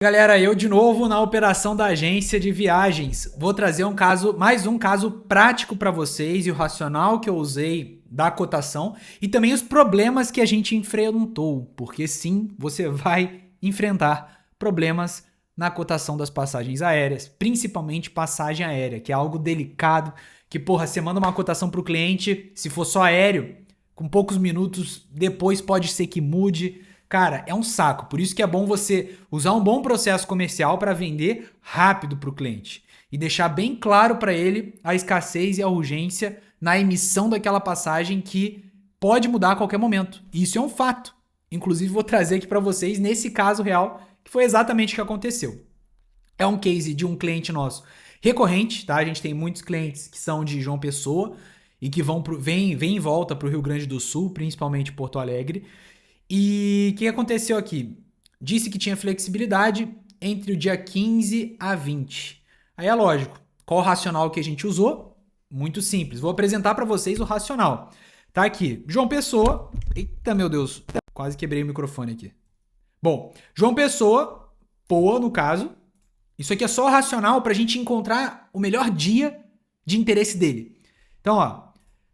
Galera, eu de novo na operação da agência de viagens. Vou trazer mais um caso prático para vocês e o racional que eu usei da cotação e também os problemas que a gente enfrentou, porque sim, você vai enfrentar problemas na cotação das passagens aéreas, principalmente passagem aérea, que é algo delicado, que porra, você manda uma cotação para o cliente, se for só aéreo, com poucos minutos depois pode ser que mude. Cara, é um saco. Por isso que é bom você usar um bom processo comercial para vender rápido para o cliente e deixar bem claro para ele a escassez e a urgência na emissão daquela passagem que pode mudar a qualquer momento. Isso é um fato. Inclusive, vou trazer aqui para vocês nesse caso real, que foi exatamente o que aconteceu. É um case de um cliente nosso recorrente, tá? A gente tem muitos clientes que são de João Pessoa e que vêm e volta para o Rio Grande do Sul, principalmente Porto Alegre. E o que aconteceu aqui? Disse que tinha flexibilidade entre o dia 15 a 20. Aí é lógico, qual o racional que a gente usou? Muito simples. Vou apresentar para vocês o racional. Tá aqui, João Pessoa. Eita, meu Deus, quase quebrei o microfone aqui. Bom, João Pessoa, Poa no caso. Isso aqui é só o racional para a gente encontrar o melhor dia de interesse dele. Então, ó,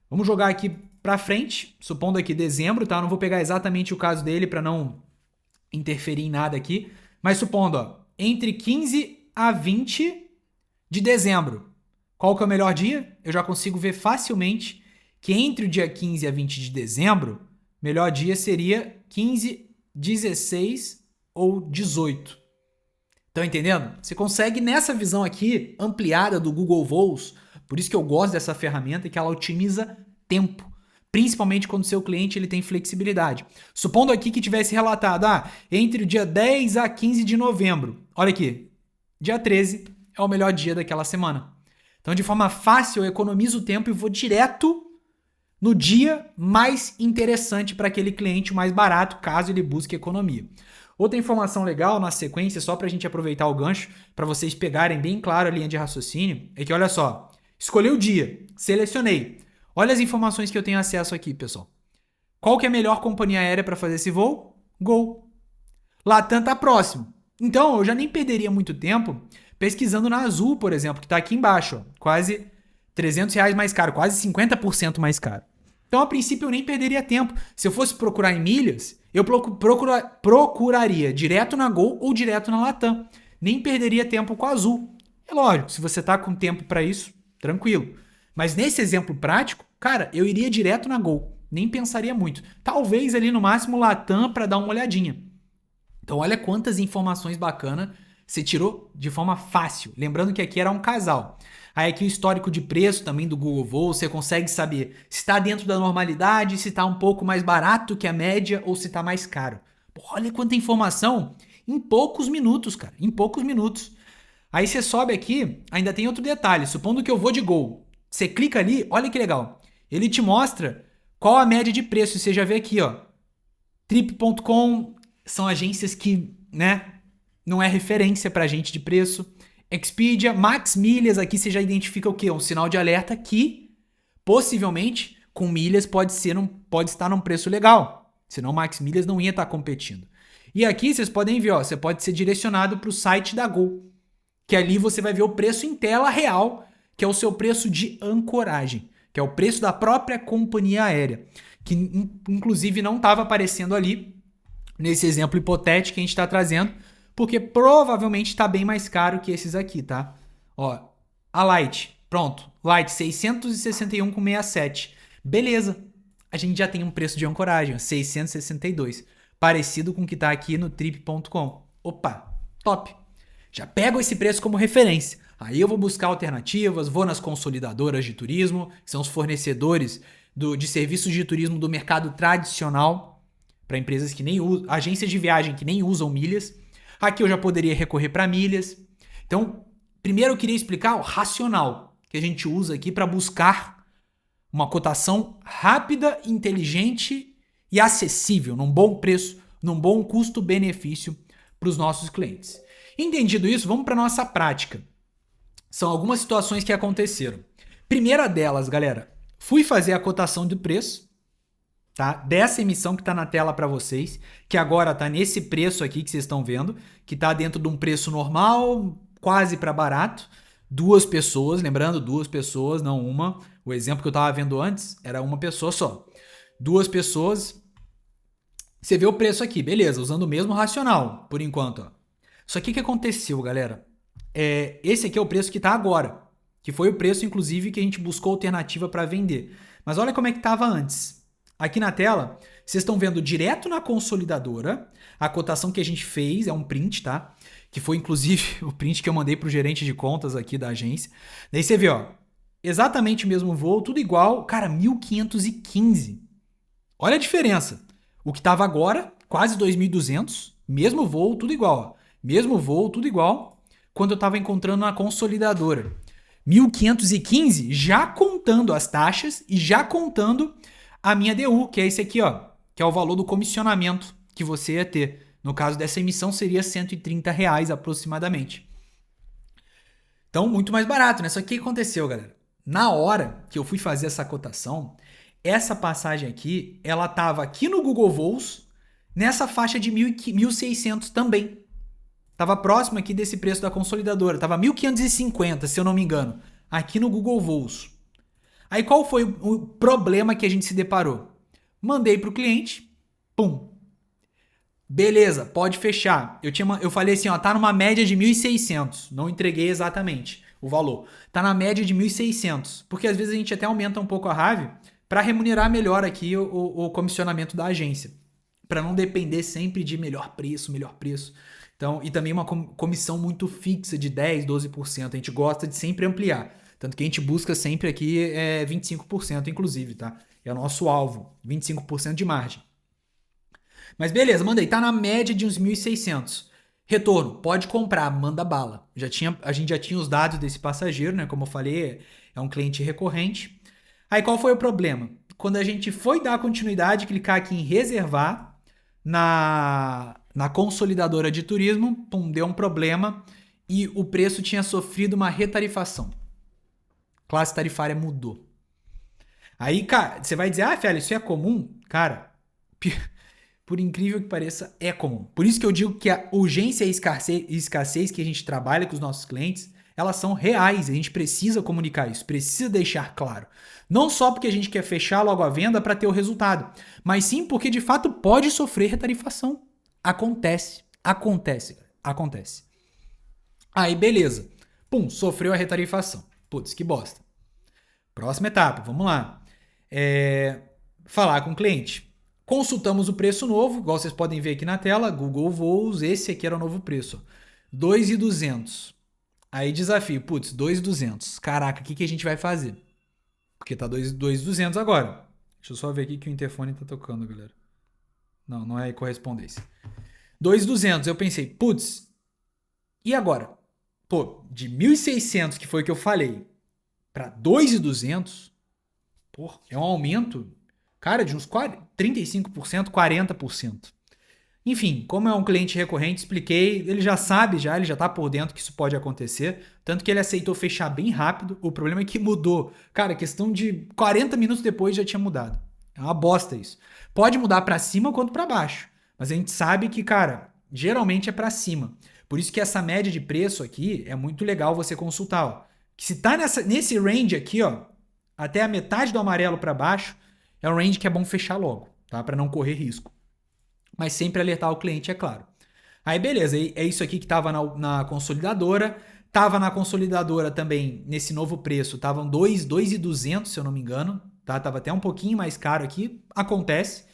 vamos jogar aqui para frente, supondo aqui dezembro, tá? Eu não vou pegar exatamente o caso dele para não interferir em nada aqui, mas supondo, ó, entre 15 a 20 de dezembro. Qual que é o melhor dia? Eu já consigo ver facilmente que entre o dia 15 a 20 de dezembro, melhor dia seria 15, 16 ou 18. Estão entendendo? Você consegue nessa visão aqui ampliada do Google Voos, por isso que eu gosto dessa ferramenta, que ela otimiza tempo. Principalmente quando o seu cliente ele tem flexibilidade. Supondo aqui que tivesse relatado, entre o dia 10 a 15 de novembro. Olha aqui, dia 13 é o melhor dia daquela semana. Então, de forma fácil, eu economizo tempo e vou direto no dia mais interessante para aquele cliente, o mais barato, caso ele busque economia. Outra informação legal na sequência, só para a gente aproveitar o gancho, para vocês pegarem bem claro a linha de raciocínio, é que olha só, escolhi o dia, selecionei. Olha as informações que eu tenho acesso aqui, pessoal. Qual que é a melhor companhia aérea para fazer esse voo? Gol. Latam tá próximo. Então, eu já nem perderia muito tempo pesquisando na Azul, por exemplo, que está aqui embaixo. Ó, quase R$ 300 mais caro, quase 50% mais caro. Então, a princípio, eu nem perderia tempo. Se eu fosse procurar em milhas, eu procuraria direto na Gol ou direto na Latam. Nem perderia tempo com a Azul. É lógico, se você está com tempo para isso, tranquilo. Mas nesse exemplo prático, cara, eu iria direto na Gol. Nem pensaria muito. Talvez ali no máximo Latam para dar uma olhadinha. Então olha quantas informações bacanas você tirou de forma fácil. Lembrando que aqui era um casal. Aí aqui o histórico de preço também do Google Voos, você consegue saber se está dentro da normalidade, se está um pouco mais barato que a média ou se está mais caro. Pô, olha quanta informação em poucos minutos, cara. Em poucos minutos. Aí você sobe aqui, ainda tem outro detalhe. Supondo que eu vou de Gol. Você clica ali, olha que legal. Ele te mostra qual a média de preço. Você já vê aqui, ó. Trip.com são agências que, né, não é referência pra gente de preço. Expedia, Max Milhas, aqui você já identifica o quê? Um sinal de alerta que, possivelmente, com milhas pode estar num preço legal. Senão Max Milhas não ia estar competindo. E aqui vocês podem ver, ó, você pode ser direcionado para o site da Gol, que ali você vai ver o preço em tela real, que é o seu preço de ancoragem, que é o preço da própria companhia aérea, que inclusive não estava aparecendo ali nesse exemplo hipotético que a gente está trazendo, porque provavelmente está bem mais caro que esses aqui, tá? Ó, a Light, pronto, Light 661,67, beleza, a gente já tem um preço de ancoragem, 662, parecido com o que está aqui no trip.com. Opa, top! Já pego esse preço como referência. Aí eu vou buscar alternativas, vou nas consolidadoras de turismo, que são os fornecedores de serviços de turismo do mercado tradicional, para empresas que nem usam, agências de viagem que nem usam milhas. Aqui eu já poderia recorrer para milhas. Então, primeiro eu queria explicar o racional que a gente usa aqui para buscar uma cotação rápida, inteligente e acessível, num bom preço, num bom custo-benefício para os nossos clientes. Entendido isso, vamos para a nossa prática. São algumas situações que aconteceram. Primeira delas, galera, fui fazer a cotação de preço, tá? Dessa emissão que tá na tela para vocês, que agora tá nesse preço aqui que vocês estão vendo, que tá dentro de um preço normal, quase para barato. Duas pessoas, lembrando, duas pessoas, não uma. O exemplo que eu tava vendo antes era uma pessoa só. Duas pessoas. Você vê o preço aqui, beleza, usando o mesmo racional, por enquanto, ó. Só que o que aconteceu, galera? Esse aqui é o preço que tá agora, que foi o preço, inclusive, que a gente buscou alternativa para vender. Mas olha como é que tava antes. Aqui na tela, vocês estão vendo direto na consolidadora, a cotação que a gente fez, é um print, tá? Que foi, inclusive, o print que eu mandei pro gerente de contas aqui da agência. Daí você vê, ó, exatamente o mesmo voo, tudo igual, cara, 1.515. Olha a diferença. O que tava agora, quase 2.200, mesmo voo, tudo igual, ó. Mesmo voo, tudo igual, quando eu tava encontrando na consolidadora. 1.515 já contando as taxas e já contando a minha DU, que é esse aqui, ó, que é o valor do comissionamento que você ia ter. No caso dessa emissão, seria R$ 130 aproximadamente. Então, muito mais barato, né? Só que o que aconteceu, galera? Na hora que eu fui fazer essa cotação, essa passagem aqui, ela tava aqui no Google Voos, nessa faixa de 1.600 também. Tava próximo aqui desse preço da consolidadora. Tava 1.550, se eu não me engano, aqui no Google Voos. Aí qual foi o problema que a gente se deparou? Mandei pro cliente, pum. Beleza, pode fechar. Eu falei assim, ó, tá numa média de 1.600. Não entreguei exatamente o valor. Tá na média de 1.600, porque às vezes a gente até aumenta um pouco a RAV para remunerar melhor aqui o comissionamento da agência, para não depender sempre de melhor preço. Então, e também uma comissão muito fixa de 10, 12%. A gente gosta de sempre ampliar. Tanto que a gente busca sempre aqui 25%, inclusive, tá? É o nosso alvo, 25% de margem. Mas beleza, mandei. Tá na média de uns 1.600. Retorno, pode comprar, manda bala. A gente já tinha os dados desse passageiro, né? Como eu falei, é um cliente recorrente. Aí qual foi o problema? Quando a gente foi dar continuidade, clicar aqui em reservar, na consolidadora de turismo, pum, deu um problema e o preço tinha sofrido uma retarifação. Classe tarifária mudou. Aí, cara, você vai dizer, Félix, isso é comum? Cara, por incrível que pareça, é comum. Por isso que eu digo que a urgência e escassez que a gente trabalha com os nossos clientes, elas são reais. A gente precisa comunicar isso, precisa deixar claro. Não só porque a gente quer fechar logo a venda para ter o resultado, mas sim porque de fato pode sofrer retarifação. Acontece. Aí, beleza. Pum, sofreu a retarifação. Putz, que bosta. Próxima etapa, vamos lá. Falar com o cliente. Consultamos o preço novo, igual vocês podem ver aqui na tela, Google Voos, esse aqui era o novo preço. 2.200. Aí desafio, putz, 2.200. Caraca, o que a gente vai fazer? Porque tá 2.200 agora. Deixa eu só ver aqui que o interfone tá tocando, galera. Não é correspondência. 2.200, eu pensei, putz, e agora? Pô, de 1.600, que foi o que eu falei, para 2.200, pô, é um aumento, cara, de uns 35%, 40%. Enfim, como é um cliente recorrente, expliquei, ele já sabe, ele já tá por dentro que isso pode acontecer, tanto que ele aceitou fechar bem rápido. O problema é que mudou. Cara, questão de 40 minutos depois já tinha mudado. É uma bosta isso. Pode mudar para cima quanto para baixo, mas a gente sabe que, cara, geralmente é para cima. Por isso que essa média de preço aqui é muito legal você consultar, ó. Que se tá nesse range aqui, ó, até a metade do amarelo para baixo, é um range que é bom fechar logo, tá? Para não correr risco. Mas sempre alertar o cliente, é claro. Aí beleza, é isso aqui que estava na consolidadora. Tava na consolidadora também, nesse novo preço, estavam 2.200, se eu não me engano. Tá? Tava até um pouquinho mais caro aqui. Acontece.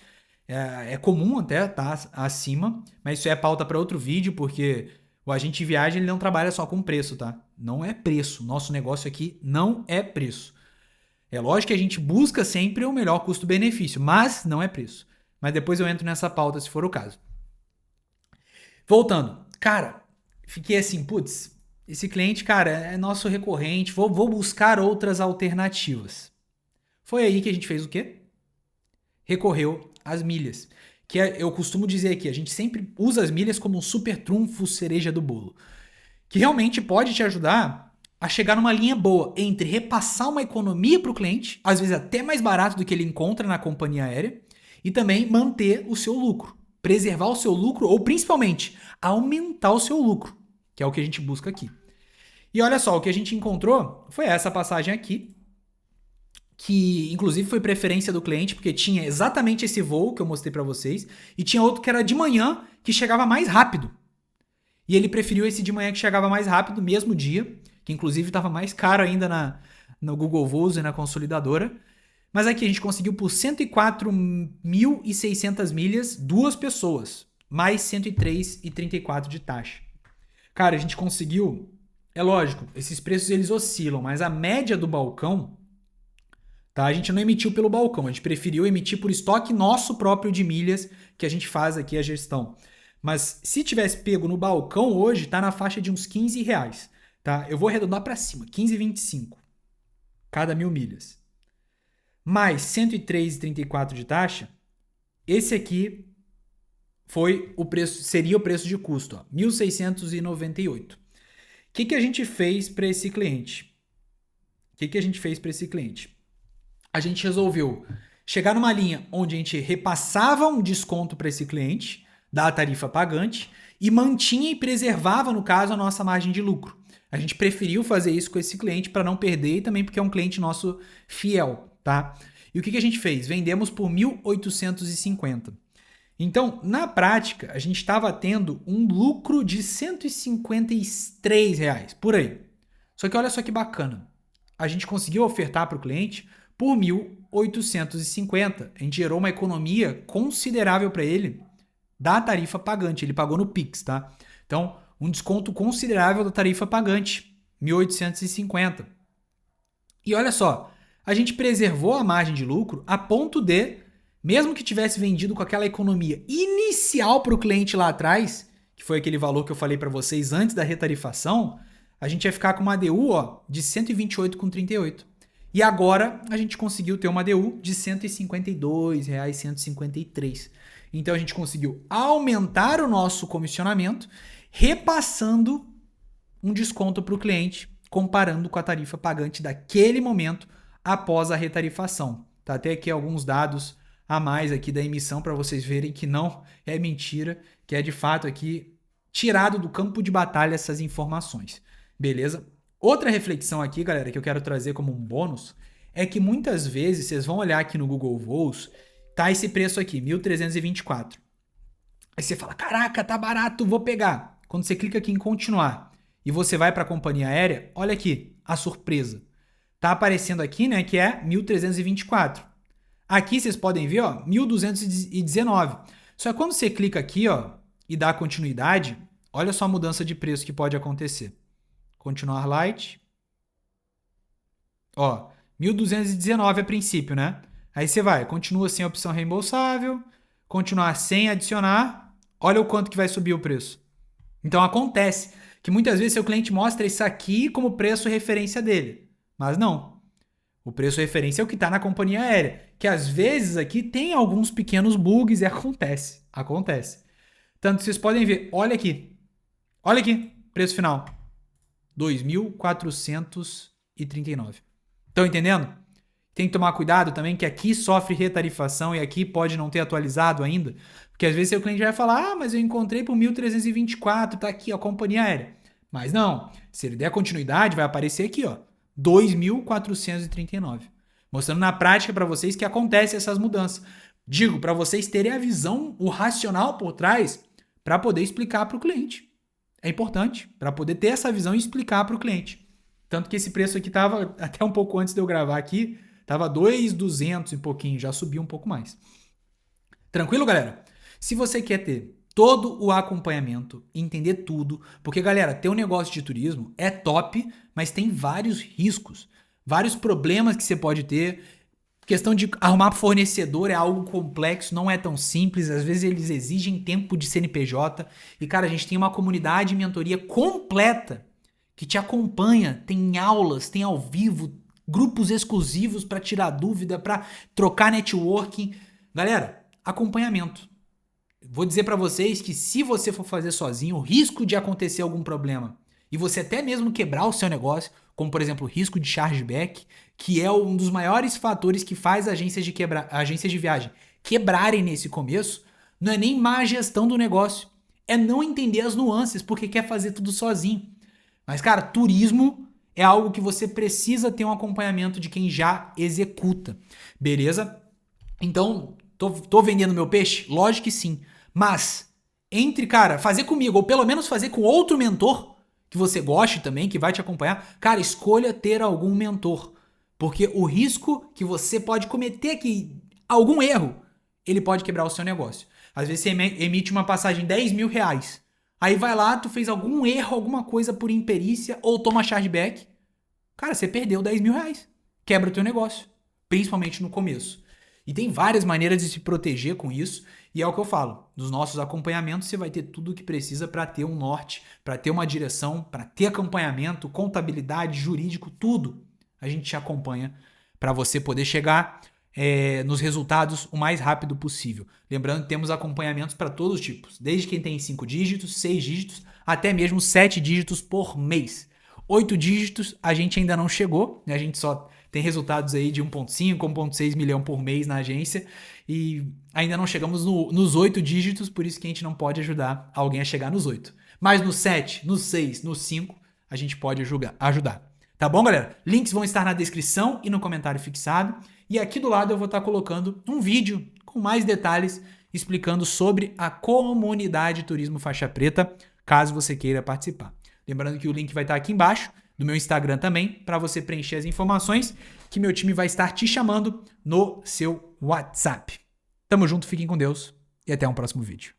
É comum até, tá? Acima. Mas isso é pauta para outro vídeo, porque o agente de viagem ele não trabalha só com preço, tá? Não é preço. Nosso negócio aqui não é preço. É lógico que a gente busca sempre o melhor custo-benefício, mas não é preço. Mas depois eu entro nessa pauta se for o caso. Voltando. Cara, fiquei assim, putz, esse cliente, cara, é nosso recorrente, vou buscar outras alternativas. Foi aí que a gente fez o quê? Recorreu às milhas. Que eu costumo dizer aqui, a gente sempre usa as milhas como um super trunfo cereja do bolo. Que realmente pode te ajudar a chegar numa linha boa entre repassar uma economia para o cliente, às vezes até mais barato do que ele encontra na companhia aérea, e também manter o seu lucro, preservar o seu lucro ou principalmente aumentar o seu lucro, que é o que a gente busca aqui. E olha só, o que a gente encontrou foi essa passagem aqui, que inclusive foi preferência do cliente, porque tinha exatamente esse voo que eu mostrei para vocês, e tinha outro que era de manhã, que chegava mais rápido. E ele preferiu esse de manhã que chegava mais rápido, mesmo dia, que inclusive estava mais caro ainda no Google Voos e na consolidadora. Mas aqui a gente conseguiu por 104.600 milhas, duas pessoas, mais 103,34 de taxa. Cara, a gente conseguiu. É lógico, esses preços eles oscilam, mas a média do balcão, tá? A gente não emitiu pelo balcão, a gente preferiu emitir por estoque nosso próprio de milhas, que a gente faz aqui a gestão. Mas se tivesse pego no balcão hoje, tá na faixa de uns R$15, tá? Eu vou arredondar para cima, 15,25 cada 1.000 milhas. Mais 103,34 de taxa, esse aqui foi o preço, seria o preço de custo, ó, 1.698. O que a gente fez para esse cliente? A gente resolveu chegar numa linha onde a gente repassava um desconto para esse cliente da tarifa pagante e mantinha e preservava, no caso, a nossa margem de lucro. A gente preferiu fazer isso com esse cliente para não perder e também porque é um cliente nosso fiel, tá? E o que a gente fez? Vendemos por 1.850. Então, na prática, a gente estava tendo um lucro de R$153, por aí. Só que olha só que bacana. A gente conseguiu ofertar para o cliente por 1.850. A gente gerou uma economia considerável para ele da tarifa pagante. Ele pagou no Pix, tá? Então, um desconto considerável da tarifa pagante, 1.850. E olha só, a gente preservou a margem de lucro a ponto de, mesmo que tivesse vendido com aquela economia inicial para o cliente lá atrás, que foi aquele valor que eu falei para vocês antes da retarifação, a gente ia ficar com uma ADU de R$ 128,38. E agora a gente conseguiu ter uma ADU de R$ 152,153. Então a gente conseguiu aumentar o nosso comissionamento, repassando um desconto para o cliente, comparando com a tarifa pagante daquele momento após a retarifação. Tá até aqui alguns dados a mais aqui da emissão para vocês verem que não é mentira, que é de fato aqui tirado do campo de batalha essas informações. Beleza? Outra reflexão aqui, galera, que eu quero trazer como um bônus, é que muitas vezes vocês vão olhar aqui no Google Voos, tá esse preço aqui, 1.324. Aí você fala, caraca, tá barato, vou pegar. Quando você clica aqui em continuar e você vai para a companhia aérea, olha aqui a surpresa. Tá aparecendo aqui, né, que é 1.324. Aqui vocês podem ver, ó, 1.219. Só que quando você clica aqui, ó, e dá continuidade, olha só a mudança de preço que pode acontecer. Continuar light. Ó, 1.219 a princípio, né? Aí você vai, continua sem opção reembolsável, continuar sem adicionar, olha o quanto que vai subir o preço. Então acontece que muitas vezes seu cliente mostra isso aqui como preço referência dele, mas não. O preço referência é o que está na companhia aérea, que às vezes aqui tem alguns pequenos bugs e acontece. Tanto que vocês podem ver, olha aqui, preço final, 2.439. Estão entendendo? Tem que tomar cuidado também que aqui sofre retarifação e aqui pode não ter atualizado ainda. Porque às vezes seu cliente vai falar, mas eu encontrei por 1.324, tá aqui, ó, companhia aérea. Mas não, se ele der continuidade, vai aparecer aqui, ó, 2.439. Mostrando na prática para vocês que acontecem essas mudanças. Digo, para vocês terem a visão, o racional por trás, para poder explicar para o cliente. É importante, para poder ter essa visão e explicar para o cliente. Tanto que esse preço aqui estava, até um pouco antes de eu gravar aqui, estava 2.200 e pouquinho, já subiu um pouco mais. Tranquilo, galera? Se você quer ter todo o acompanhamento, entender tudo, porque, galera, ter um negócio de turismo é top, mas tem vários riscos, vários problemas que você pode ter. Questão de arrumar fornecedor é algo complexo, não é tão simples, às vezes eles exigem tempo de CNPJ. E, cara, a gente tem uma comunidade de mentoria completa que te acompanha, tem aulas, tem ao vivo, grupos exclusivos para tirar dúvida, para trocar networking. Galera, acompanhamento. Vou dizer para vocês que se você for fazer sozinho, o risco de acontecer algum problema e você até mesmo quebrar o seu negócio, como por exemplo o risco de chargeback, que é um dos maiores fatores que faz agências de viagem quebrarem nesse começo não é nem má gestão do negócio, é não entender as nuances porque quer fazer tudo sozinho. Mas, cara, turismo é algo que você precisa ter um acompanhamento de quem já executa, beleza? Então, tô vendendo meu peixe? Lógico que sim. Mas, entre, cara, fazer comigo, ou pelo menos fazer com outro mentor, que você goste também, que vai te acompanhar, cara, escolha ter algum mentor. Porque o risco que você pode cometer aqui, algum erro, ele pode quebrar o seu negócio. Às vezes você emite uma passagem de 10 mil reais. Aí vai lá, tu fez algum erro, alguma coisa por imperícia, ou toma chargeback. Cara, você perdeu 10 mil reais. Quebra o teu negócio. Principalmente no começo. E tem várias maneiras de se proteger com isso. E é o que eu falo. Nos nossos acompanhamentos, você vai ter tudo o que precisa para ter um norte, para ter uma direção, para ter acompanhamento, contabilidade, jurídico, tudo. A gente te acompanha para você poder chegar nos resultados o mais rápido possível. Lembrando que temos acompanhamentos para todos os tipos, desde quem tem 5 dígitos, 6 dígitos, até mesmo 7 dígitos por mês. 8 dígitos a gente ainda não chegou, né? A gente só tem resultados aí de 1,5, 1,6 milhão por mês na agência e ainda não chegamos nos 8 dígitos, por isso que a gente não pode ajudar alguém a chegar nos 8. Mas no 7, no 6, no 5, a gente pode ajudar. Tá bom, galera? Links vão estar na descrição e no comentário fixado. E aqui do lado eu vou estar colocando um vídeo com mais detalhes explicando sobre a comunidade Turismo Faixa Preta, caso você queira participar. Lembrando que o link vai estar aqui embaixo, no meu Instagram também, para você preencher as informações que meu time vai estar te chamando no seu WhatsApp. Tamo junto, fiquem com Deus e até um próximo vídeo.